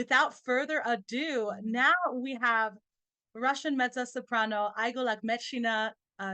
without further ado, now we have Russian mezzo-soprano Aigul Akhmetshina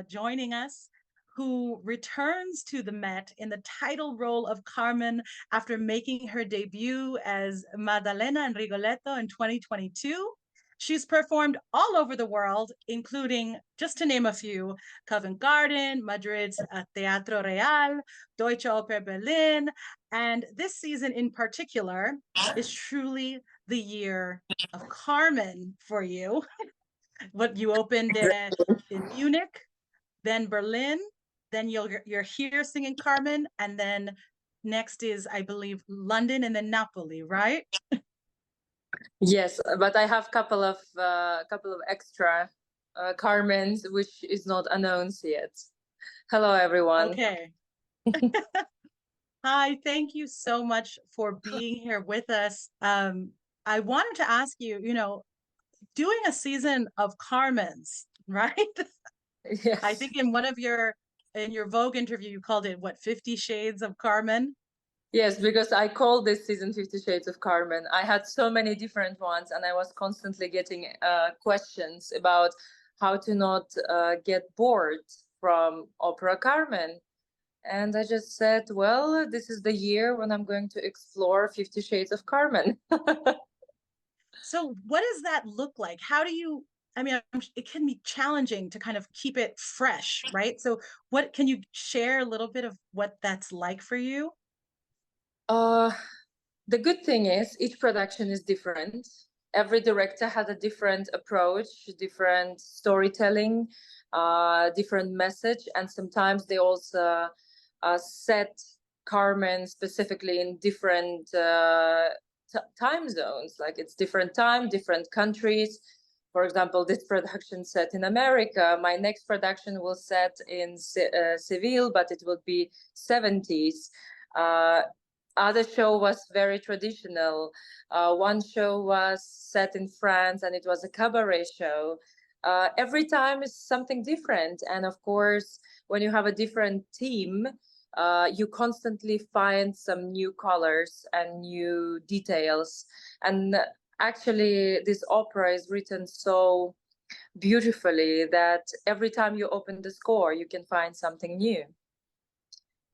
joining us, who returns to the Met in the title role of Carmen after making her debut as Maddalena in Rigoletto in 2022. She's performed all over the world, including, just to name a few, Covent Garden, Madrid's Teatro Real, Deutsche Oper Berlin, and this season in particular is truly the year of Carmen for you. What you opened in Munich, then Berlin, then you're here singing Carmen, and then next is, I believe, London and then Napoli, right? Yes, but I have couple of extra Carmens, which is not announced yet. Hello, everyone. Okay. Hi, thank you so much for being here with us. I wanted to ask you, doing a season of Carmen's, right? Yes. I think in your Vogue interview, you called it what, 50 Shades of Carmen? Yes, because I called this season 50 Shades of Carmen. I had so many different ones, and I was constantly getting questions about how to not get bored from Opera Carmen. And I just said, well, this is the year when I'm going to explore 50 Shades of Carmen. So what does that look like? How do you, I mean, it can be challenging to kind of keep it fresh, right? So what can you share a little bit of what that's like for you? The good thing is each production is different. Every director has a different approach, different storytelling, different message, and sometimes they also set Carmen specifically in different time zones. Like it's different time, different countries. For example, this production set in America. My next production will set in Seville, but it will be 70s. Other show was very traditional. One show was set in France and it was a cabaret show. Every time is something different. And of course, when you have a different team, you constantly find some new colors and new details. And actually, this opera is written so beautifully that every time you open the score, you can find something new.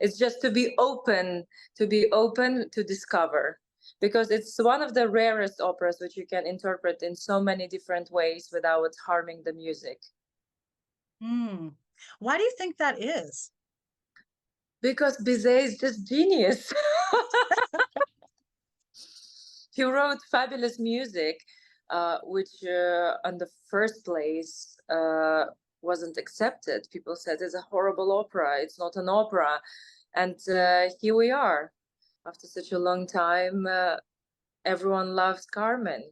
It's just to be open to discover, because it's one of the rarest operas which you can interpret in so many different ways without harming the music. Why do you think that is? Because Bizet is just genius. He wrote fabulous music, which in the first place wasn't accepted. People said it's a horrible opera. It's not an opera. And here we are. After such a long time, everyone loves Carmen.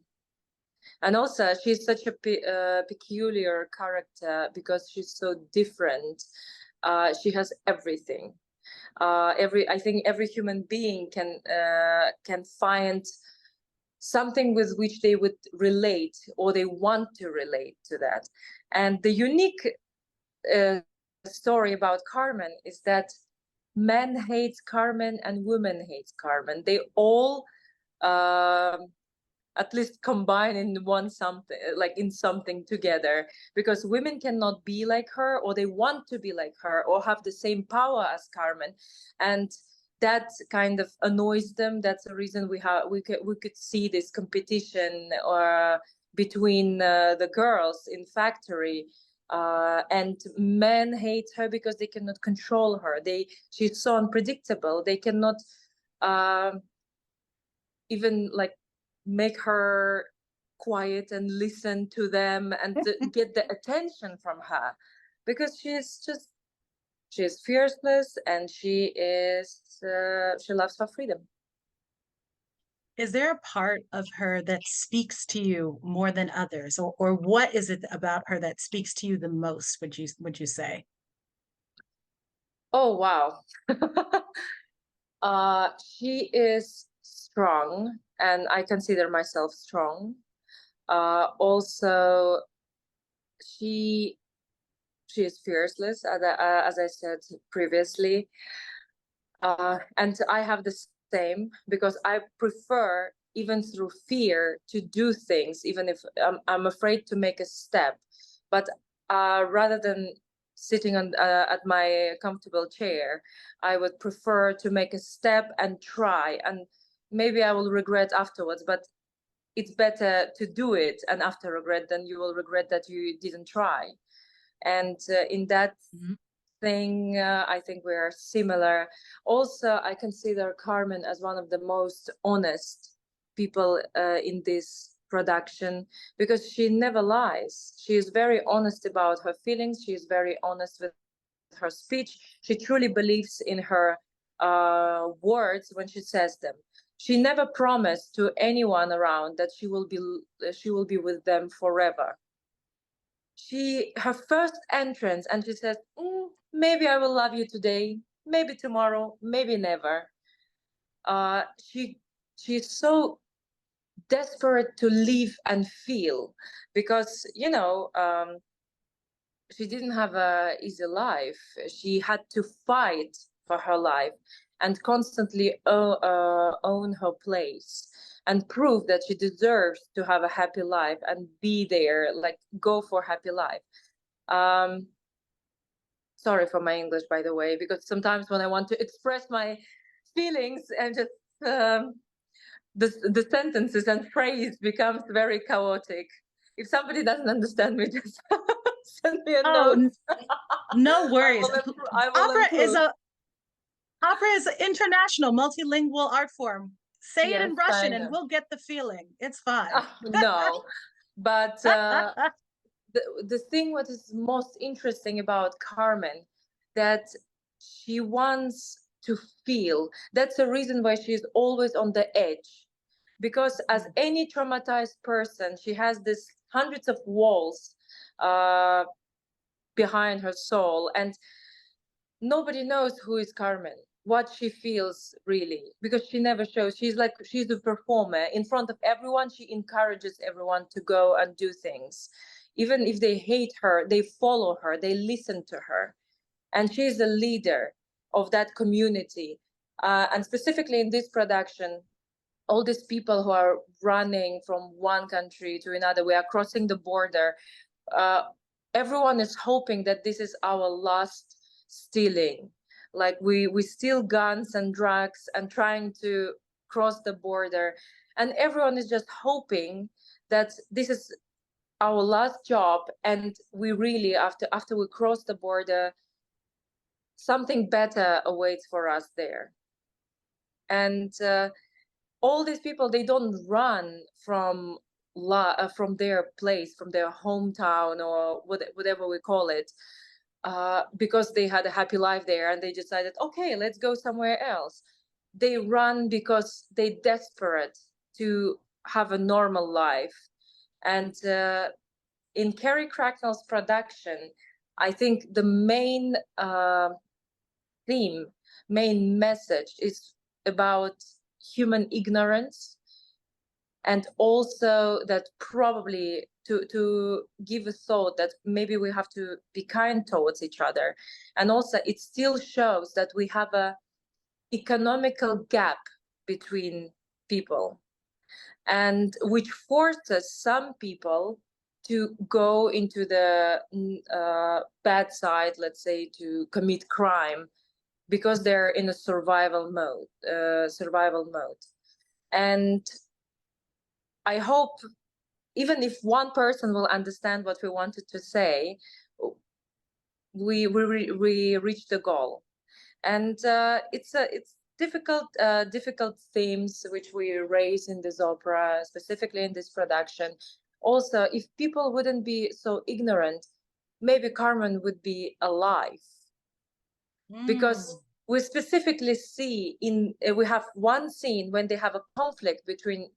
And also, she's such a peculiar character because she's so different. She has everything. I think every human being can find something with which they would relate, or they want to relate to that. And the unique story about Carmen is that men hate Carmen and women hate Carmen. They all at least combine in something together, because women cannot be like her, or they want to be like her, or have the same power as Carmen, and that kind of annoys them. That's the reason we could see this competition between the girls in factory. And men hate her because they cannot control her. She's so unpredictable. They cannot even like make her quiet and listen to them and get the attention from her, because she's fearless and she loves her freedom. Is there a part of her that speaks to you more than others, or what is it about her that speaks to you the most, would you say? Oh, wow. She is strong, and I consider myself strong. Also, she is fearless, as I said previously. And I have the same, because I prefer even through fear, to do things, even if I'm afraid to make a step. But rather than sitting on at my comfortable chair, I would prefer to make a step and try, and maybe I will regret afterwards, but it's better to do it and after regret than you will regret that you didn't try. And in that thing, I think we are similar. Also, I consider Carmen as one of the most honest people in this production, because she never lies. She is very honest about her feelings. She is very honest with her speech. She truly believes in her words when she says them. She never promised to anyone around that she will be with them forever. Her first entrance, and she says, maybe I will love you today, maybe tomorrow, maybe never. She's so desperate to live and feel, because she didn't have an easy life. She had to fight for her life and constantly own her place and prove that she deserves to have a happy life and be there, like go for happy life. Sorry for my English, by the way, because sometimes when I want to express my feelings and just the sentences and phrase becomes very chaotic. If somebody doesn't understand me, just send me a note. No worries. Opera is an international, multilingual art form. Say it in Russian and we'll get the feeling. It's fine. No, but the thing what is most interesting about Carmen, that she wants to feel. That's the reason why she is always on the edge, because as any traumatized person, she has this hundreds of walls behind her soul, and nobody knows who is Carmen, what she feels really, because she never shows. She's a performer. In front of everyone, she encourages everyone to go and do things. Even if they hate her, they follow her, they listen to her. And she's a leader of that community. And specifically in this production, all these people who are running from one country to another, we are crossing the border. Everyone is hoping that this is our last stealing. Like we steal guns and drugs and trying to cross the border. And everyone is just hoping that this is our last job, and we really, after we cross the border, something better awaits for us there. And all these people, they don't run from their place, from their hometown, or whatever we call it, because they had a happy life there and they decided, okay, let's go somewhere else. They run because they're desperate to have a normal life. And in Carrie Cracknell's production, I think the main theme, main message is about human ignorance, and also that probably to give a thought that maybe we have to be kind towards each other. And also it still shows that we have a economical gap between people, and which forces some people to go into the bad side, let's say, to commit crime, because they're in a survival mode. And I hope, even if one person will understand what we wanted to say, we reach the goal. And it's difficult themes which we raise in this opera, specifically in this production. Also, if people wouldn't be so ignorant, maybe Carmen would be alive. Because we specifically see we have one scene when they have a conflict between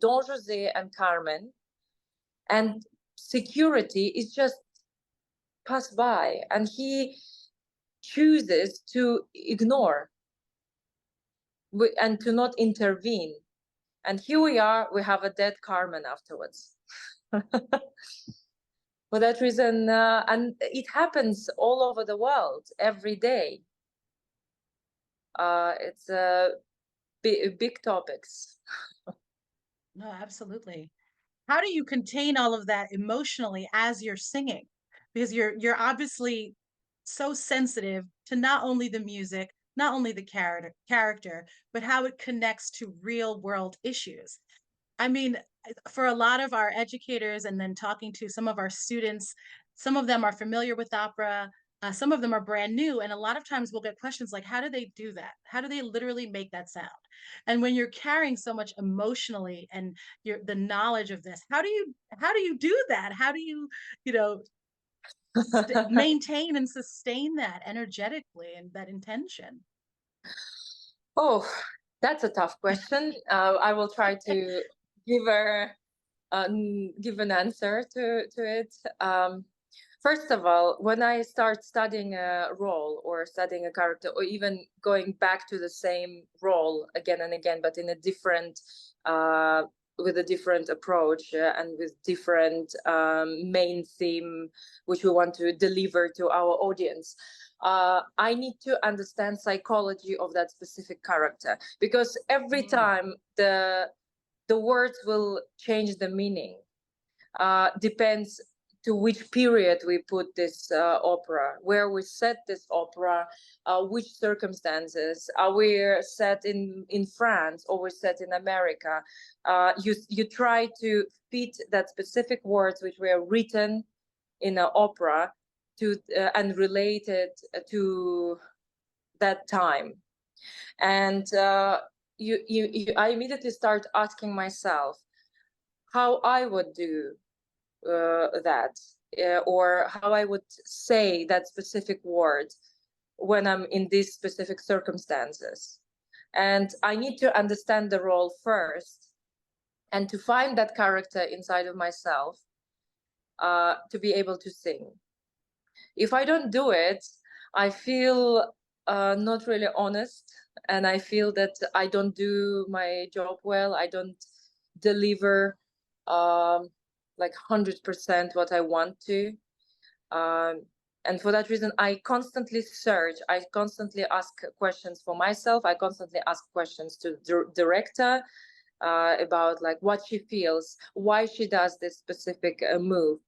Don José and Carmen, and security is just pass by, and he chooses to ignore and to not intervene. And here we are, we have a dead Carmen afterwards. For that reason, and it happens all over the world every day. It's big topics. No, absolutely. How do you contain all of that emotionally as you're singing? Because you're obviously so sensitive to not only the music, not only the character, but how it connects to real world issues. I mean, for a lot of our educators and then talking to some of our students, some of them are familiar with opera, some of them are brand new. And a lot of times we'll get questions like, how do they do that? How do they literally make that sound? And when you're carrying so much emotionally and the knowledge of this, how do you do that? How do you, you know, maintain and sustain that energetically and that intention? Oh, that's a tough question. I will try to give a give an answer to it. First of all, when I start studying a role or studying a character, or even going back to the same role again and again, but in a different, with a different approach and with different main theme, which we want to deliver to our audience, I need to understand psychology of that specific character, because every time the words will change the meaning. Depends to which period we put this opera, where we set this opera, which circumstances. Are we set in France or we're set in America? You try to fit that specific words which were written in an opera to and related to that time. And I immediately start asking myself how I would do that, or how I would say that specific word when I'm in these specific circumstances. And I need to understand the role first and to find that character inside of myself to be able to sing. If I don't do it, I feel not really honest, and I feel that I don't do my job well. I don't deliver like 100% what I want to. And for that reason, I constantly search. I constantly ask questions for myself. I constantly ask questions to the director about like what she feels, why she does this specific move,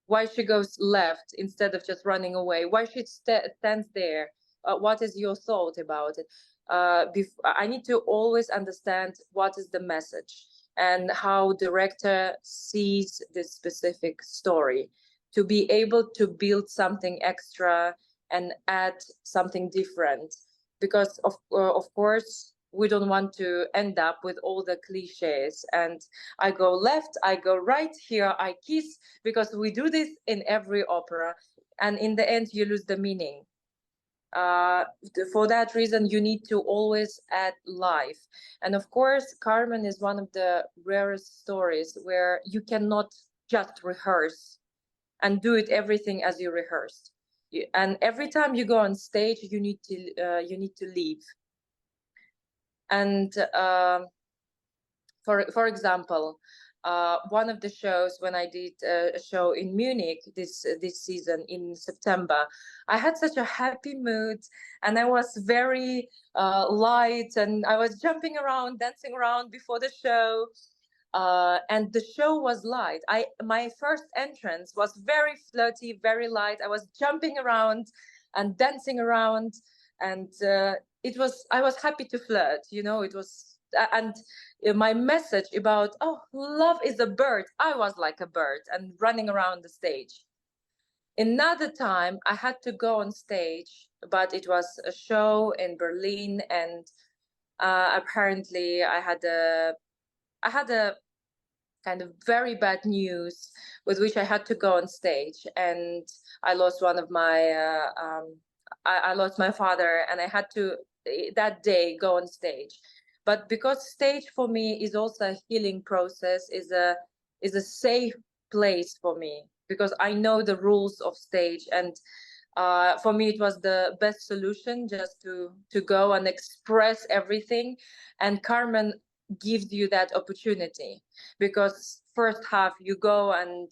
why she goes left instead of just running away, why she stands there, what is your thought about it. I need to always understand what is the message and how director sees this specific story, to be able to build something extra and add something different, because of course we don't want to end up with all the cliches and I go left, I go right, here I kiss, because we do this in every opera, and in the end you lose the meaning. For that reason, you need to always add life. And of course, Carmen is one of the rarest stories where you cannot just rehearse and do it everything as you rehearsed. And every time you go on stage, you need to leave. And for example, one of the shows, when I did a show in Munich this season in September, I had such a happy mood, and I was very light, and I was jumping around, dancing around before the show, and the show was light. My first entrance was very flirty, very light. I was jumping around and dancing around, and I was happy to flirt. It was and my message about, oh, love is a bird. I was like a bird and running around the stage. Another time I had to go on stage, but it was a show in Berlin, and apparently I had a kind of very bad news with which I had to go on stage, and I lost one of my I lost my father, and I had to that day go on stage. But because stage for me is also a healing process, is a safe place for me, because I know the rules of stage, and for me it was the best solution, just to go and express everything. And Carmen gives you that opportunity, because first half you go and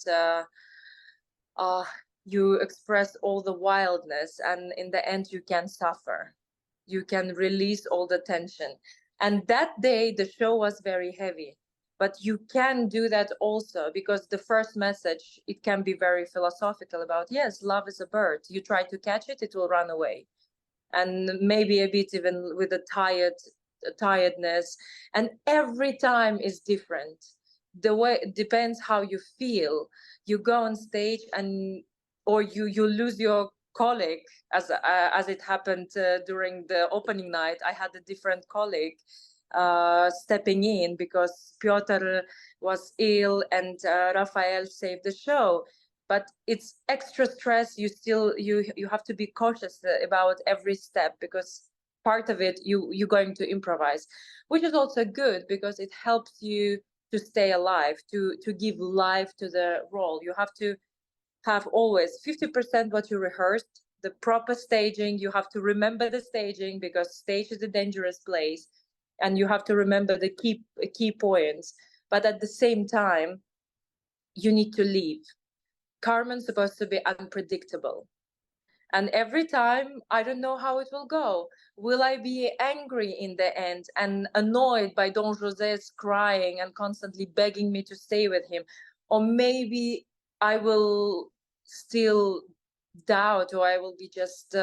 you express all the wildness, and in the end you can suffer, you can release all the tension. And that day the show was very heavy, But you can do that also, because the first message, it can be very philosophical about, yes, love is a bird. You try to catch it, it will run away. And maybe a bit even with a tiredness. And every time is different. The way, it depends how you feel. You go on stage and, or you lose your colleague, as it happened during the opening night. I had a different colleague stepping in because Piotr was ill, and Raphael saved the show. But it's extra stress. You have to be cautious about every step, because part of it you're going to improvise, which is also good because it helps you to stay alive, to give life to the role. You have to have always 50% what you rehearsed, the proper staging. You have to remember the staging, because stage is a dangerous place, and you have to remember the key points. But at the same time, you need to leave. Carmen's supposed to be unpredictable. And every time, I don't know how it will go. Will I be angry in the end and annoyed by Don José's crying and constantly begging me to stay with him? Or maybe I will still doubt, or I will be just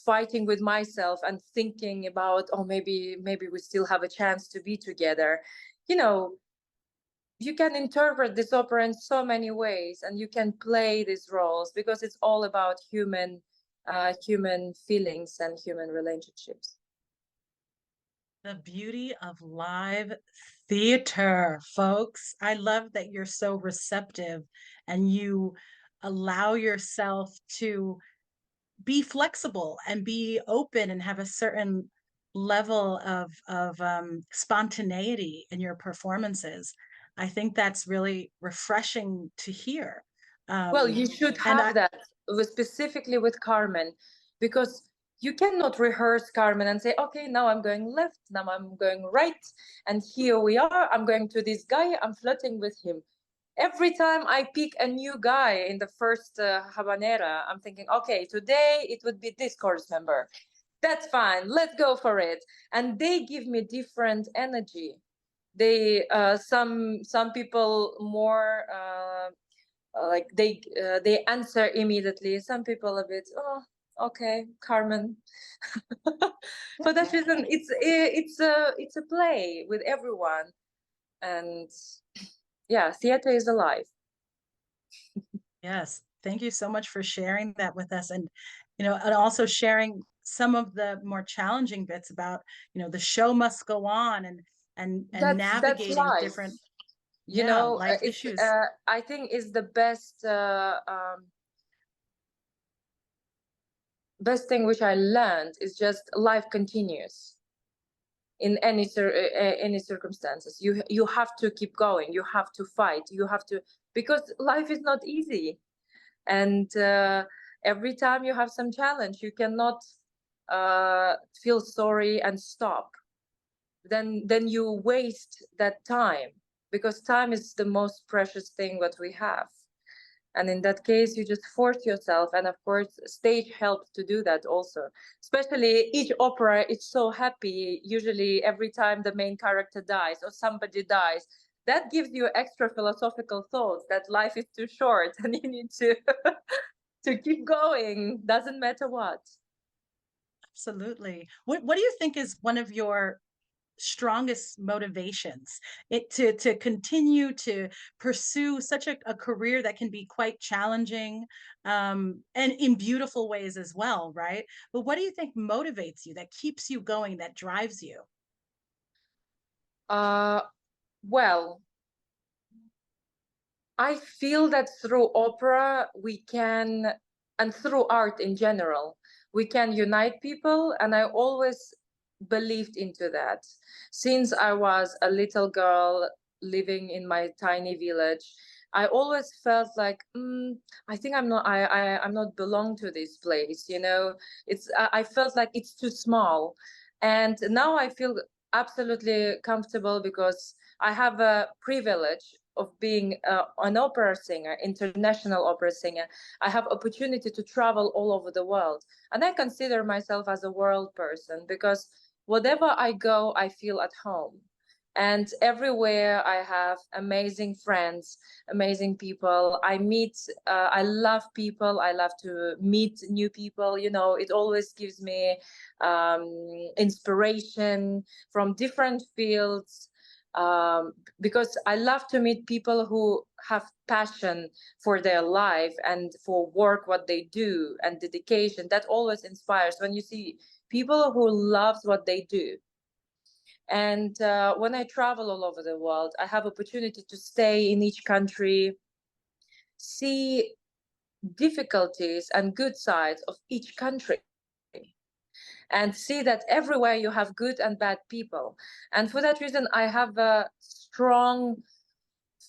fighting with myself and thinking about, oh, maybe we still have a chance to be together. You know, you can interpret this opera in so many ways, and you can play these roles, because it's all about human feelings and human relationships. The beauty of live theater, folks. I love that you're so receptive and you allow yourself to be flexible and be open and have a certain level of spontaneity in your performances. I think that's really refreshing to hear. Well, you should And have that specifically with Carmen, because you cannot rehearse Carmen and say, okay, now I'm going left, now I'm going right, and here we are, I'm going to this guy, I'm flirting with him. Every time I pick a new guy in the first habanera, I'm thinking, okay, today it would be this chorus member. That's fine, let's go for it. And they give me different energy. They some people more like they answer immediately. Some people a bit, oh, okay, Carmen. For that reason, it's a play with everyone. And yeah, theater is alive. yes, thank you so much for sharing that with us, and and also sharing some of the more challenging bits about, the show must go on, and That's navigating life. different, You yeah, know, life it's issues. I think is the best thing which I learned is just life continues in any circumstances. You have to keep going, you have to fight, you have to, because life is not easy. And every time you have some challenge, you cannot feel sorry and stop. Then you waste that time, because time is the most precious thing that we have. And in that case, you just force yourself. And of course, stage helps to do that also. Especially each opera, it's so happy. Usually every time the main character dies or somebody dies, that gives you extra philosophical thoughts that life is too short and you need to to keep going, doesn't matter what. Absolutely. What do you think is one of your strongest motivations to continue to pursue such a career that can be quite challenging, and in beautiful ways as well, right? But what do you think motivates you, that keeps you going, that drives you? uh well, I feel that through opera we can, and through art in general, we can unite people. And I always believed into that since I was a little girl living in my tiny village. I always felt like, I think I'm not belong to this place. You know, I felt like it's too small, and now I feel absolutely comfortable because I have a privilege of being an opera singer, international opera singer. I have opportunity to travel all over the world, and I consider myself as a world person, because whatever I go, I feel at home. And everywhere I have amazing friends, amazing people. I meet, I love people. I love to meet new people. You know, it always gives me inspiration from different fields, because I love to meet people who have passion for their life and for work, what they do, and dedication. That always inspires when you see people who loves what they do. And when I travel all over the world, I have opportunity to stay in each country, see difficulties and good sides of each country, and see that everywhere you have good and bad people. And for that reason, I have a strong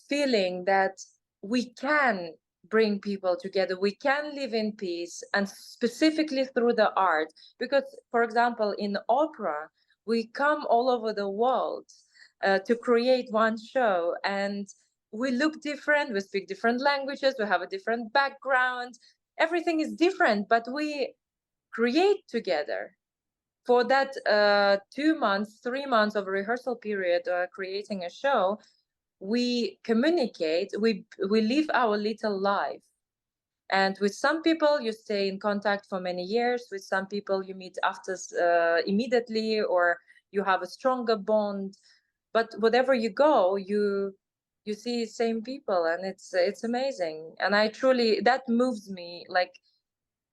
feeling that we can bring people together, we can live in peace, and specifically through the art. Because, for example, in opera, we come all over the world to create one show, and we look different, we speak different languages, we have a different background, everything is different, but we create together. For that 2 months, 3 months of rehearsal period, creating a show, we communicate, we live our little life. And with some people you stay in contact for many years, with some people you meet after immediately, or you have a stronger bond. But whatever you go, you see same people, and it's amazing. And I truly, that moves me. Like,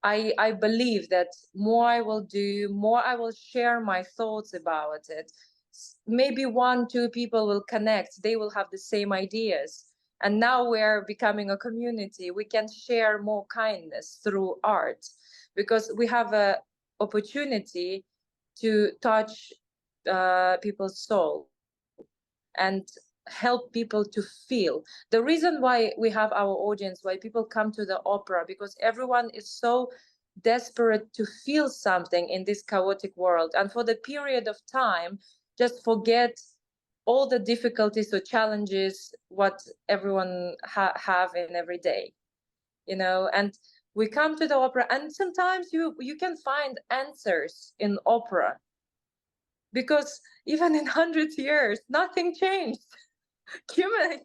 I believe that more I will do, more I will share my thoughts about it. Maybe 1, 2 people will connect, they will have the same ideas. And now we're becoming a community. We can share more kindness through art, because we have a opportunity to touch people's soul and help people to feel. The reason why we have our audience, why people come to the opera, because everyone is so desperate to feel something in this chaotic world, and for the period of time just forget all the difficulties or challenges what everyone have in every day, you know. And we come to the opera, and sometimes you can find answers in opera, because even in 100 years nothing changed.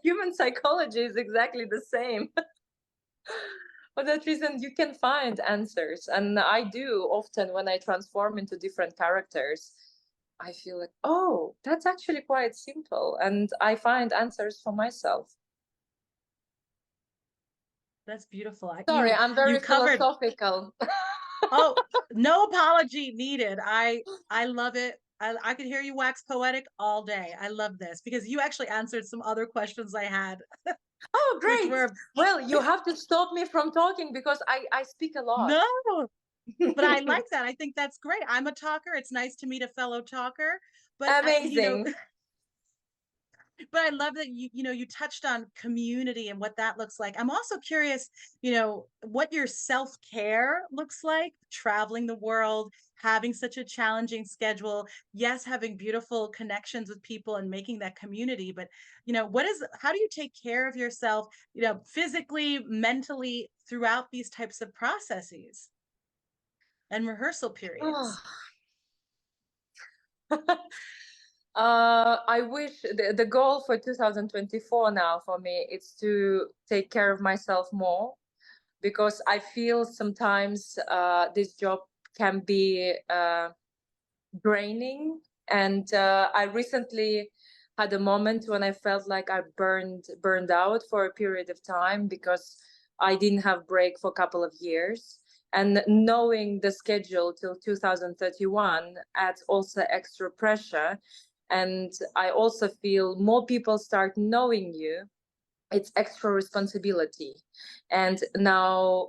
Human psychology is exactly the same. For that reason, you can find answers, and I do often when I transform into different characters. I feel like, oh, that's actually quite simple, and I find answers for myself. That's beautiful. Sorry, I'm very you covered. philosophical. Oh, no apology needed. I love it. I could hear you wax poetic all day. I love this because you actually answered some other questions I had, Oh, which great. were Well, you have to stop me from talking because I speak a lot. no, but I like that. I think that's great. I'm a talker. It's nice to meet a fellow talker. But Amazing. but I love that you touched on community and what that looks like. I'm also curious, what your self-care looks like, traveling the world, having such a challenging schedule. Yes, having beautiful connections with people and making that community, but how do you take care of yourself, physically, mentally throughout these types of processes and rehearsal periods? I wish the goal for 2024 now for me is to take care of myself more, because I feel sometimes this job can be draining. And I recently had a moment when I felt like I burned out for a period of time, because I didn't have break for a couple of years. And knowing the schedule till 2031 adds also extra pressure. And I also feel more people start knowing you, it's extra responsibility. And now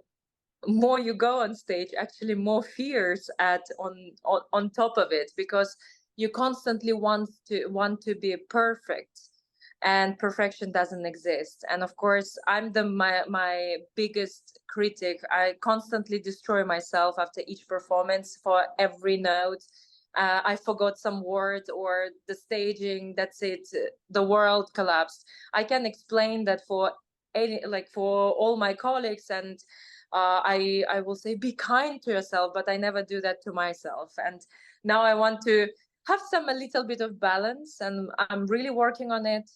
more you go on stage, actually more fears add on top of it, because you constantly want to be perfect, and perfection doesn't exist. And of course, I'm my biggest critic. I constantly destroy myself after each performance. For every note, I forgot some word, or the staging, that's it, the world collapsed. I can explain that for for all my colleagues, and I will say, be kind to yourself, but I never do that to myself. And now I want to have a little bit of balance, and I'm really working on it.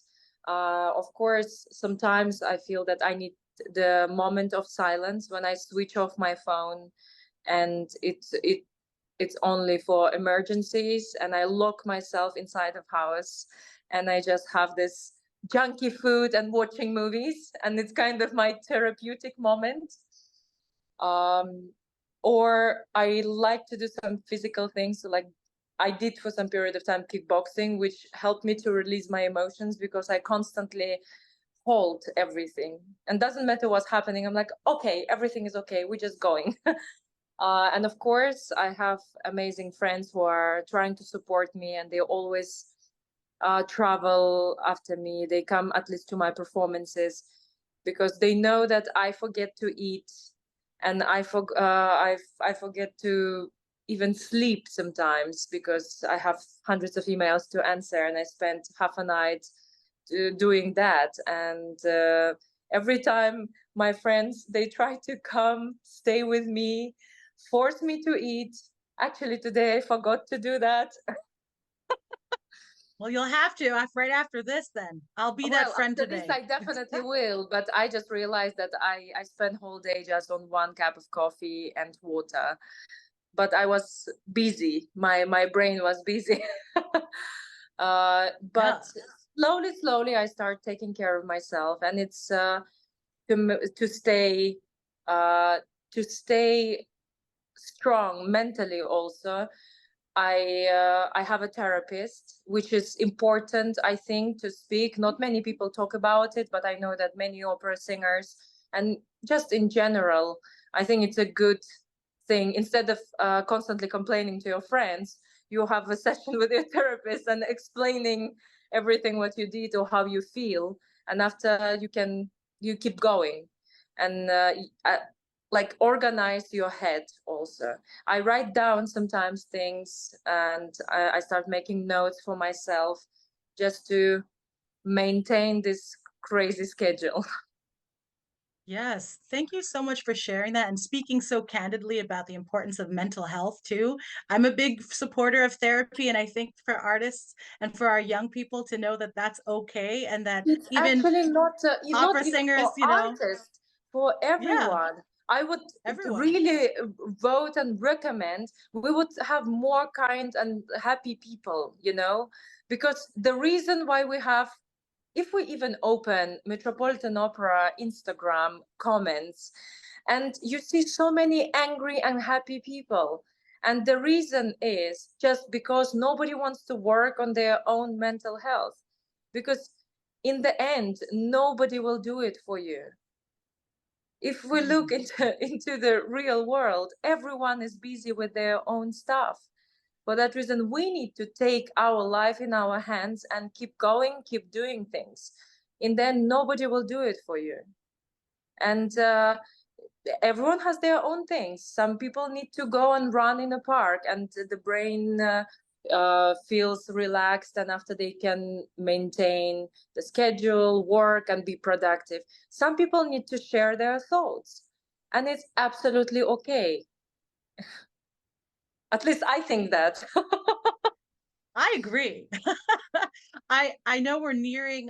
Of course, sometimes I feel that I need the moment of silence when I switch off my phone, and it's only for emergencies, and I lock myself inside of house, and I just have this junky food and watching movies, and it's kind of my therapeutic moment. Or I like to do some physical things. So like I did for some period of time kickboxing, which helped me to release my emotions, because I constantly hold everything, and doesn't matter what's happening. I'm like, okay, everything is okay. We're just going. And of course, I have amazing friends who are trying to support me, and they always travel after me. They come at least to my performances, because they know that I forget to eat, and I forget to even sleep sometimes, because I have hundreds of emails to answer, and I spent half a night doing that. And every time my friends, they try to come stay with me, force me to eat. Actually, today I forgot to do that. Well, you'll have to right after this then. I'll be that Well, friend after this, today. I definitely will. But I just realized that I spent whole day just on one cup of coffee and water. But I was busy. My brain was busy. Yeah. But slowly, I start taking care of myself, and it's to stay uh, to stay strong mentally also. I have a therapist, which is important, I think, to speak. Not many people talk about it, but I know that many opera singers, and just in general, I think it's a good thing. Instead of constantly complaining to your friends, you have a session with your therapist and explaining everything what you did or how you feel, and after you keep going, and like organize your head also. I write down sometimes things, and I start making notes for myself, just to maintain this crazy schedule. Yes. Thank you so much for sharing that and speaking so candidly about the importance of mental health too. I'm a big supporter of therapy, and I think for artists and for our young people to know that that's okay, and that It's even actually not opera even singers, for artists, for yeah, everyone. I would everyone. really vote and recommend we would have more kind and happy people, because the reason why we have, if we even open Metropolitan Opera Instagram comments, and you see so many angry and happy people, and the reason is just because nobody wants to work on their own mental health, because in the end nobody will do it for you. If we look into the real world, everyone is busy with their own stuff. For that reason, we need to take our life in our hands and keep going, keep doing things. And then nobody will do it for you. And everyone has their own things. Some people need to go and run in a park, and the brain feels relaxed, and after they can maintain the schedule, work, and be productive. Some people need to share their thoughts, and it's absolutely okay. At least I think that. I agree. I know we're nearing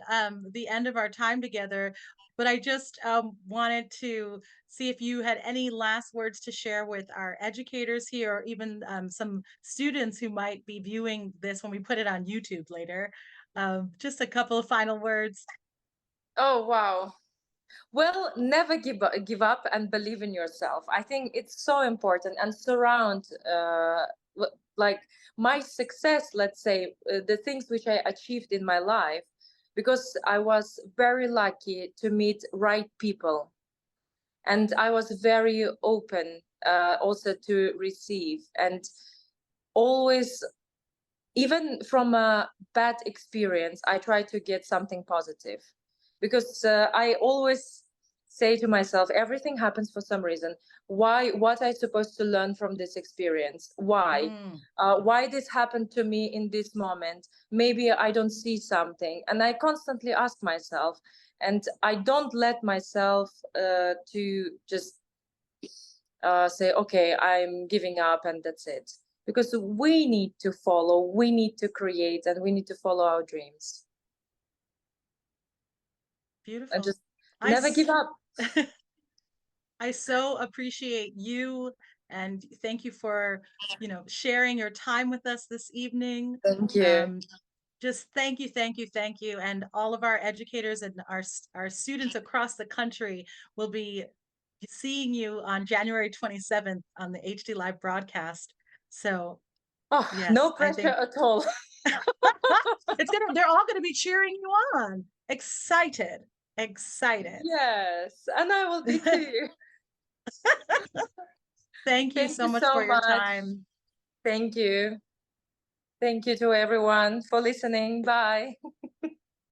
the end of our time together, but I just wanted to see if you had any last words to share with our educators here, or even some students who might be viewing this when we put it on YouTube later. Just a couple of final words. Oh, wow. Well, never give up and believe in yourself. I think it's so important, and surround like my success, let's say, the things which I achieved in my life, because I was very lucky to meet right people, and I was very open also to receive, and always, even from a bad experience, I try to get something positive, because I always say to myself, everything happens for some reason. What I supposed to learn from this experience? Mm. Why this happened to me in this moment? Maybe I don't see something, and I constantly ask myself, and I don't let myself to just say, okay, I'm giving up and that's it. because we need to follow, we need to create, and we need to follow our dreams. Beautiful. And just never give up. I so appreciate you, and thank you for, sharing your time with us this evening. Thank you. Just thank you, thank you, thank you. And all of our educators and our students across the country will be seeing you on January 27th on the HD Live broadcast. So yes, no pressure at all. they're all gonna be cheering you on. Excited. Yes, and I will be too. Thank you so much for your time. Thank you. Thank you to everyone for listening. Bye.